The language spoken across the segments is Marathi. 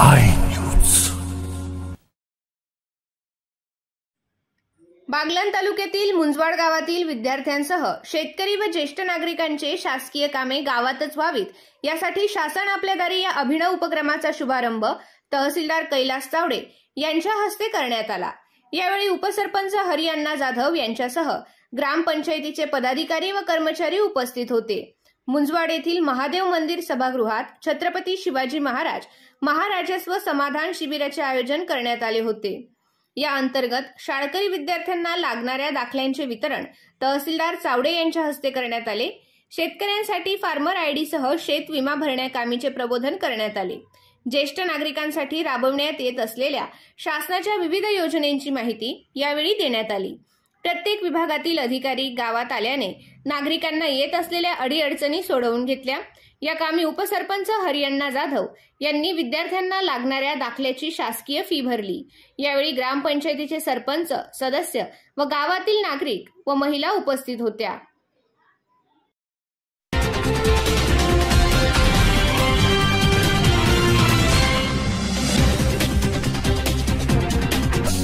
I news. बागलाण तालुक्यातील मुंजवाड गावातील विद्यार्थ्यांसह शेतकरी व ज्येष्ठ नागरिकांचे शासकीय कामे गावातच व्हावीत यासाठी शासन आपल्या दारी या अभिनव उपक्रमाचा शुभारंभ तहसीलदार कैलास चावडे यांच्या हस्ते करण्यात आला. यावेळी उपसरपंच हरिअण्णा जाधव यांच्यासह ग्रामपंचायतीचे पदाधिकारी व कर्मचारी उपस्थित होते. मुंजवाड येथील महादेव मंदिर सभागृहात छत्रपती शिवाजी महाराज महाराजस्व समाधान शिबिराचे आयोजन करण्यात आले होते. या अंतर्गत शाळकरी विद्यार्थ्यांना लागणाऱ्या दाखल्यांचे वितरण तहसीलदार चावडे यांच्या हस्ते करण्यात आले. शेतकऱ्यांसाठी फार्मर आयडी सह शेत विमा भरण्याकामीचे प्रबोधन करण्यात आले. ज्येष्ठ नागरिकांसाठी राबवण्यात येत असलेल्या शासनाच्या विविध योजनांची माहिती यावेळी देण्यात आली. प्रत्येक विभागातील अधिकारी गावात आल्याने नागरिकांना येत असलेल्या अडीअडचणी सोडवून घेतल्या. या कामी उपसरपंच हरिअण्णा जाधव यांनी विद्यार्थ्यांना लागणाऱ्या दाखल्याची शासकीय फी भरली. यावेळी ग्रामपंचायतीचे सरपंच, सदस्य व गावातील नागरिक व महिला उपस्थित होत्या.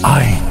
आय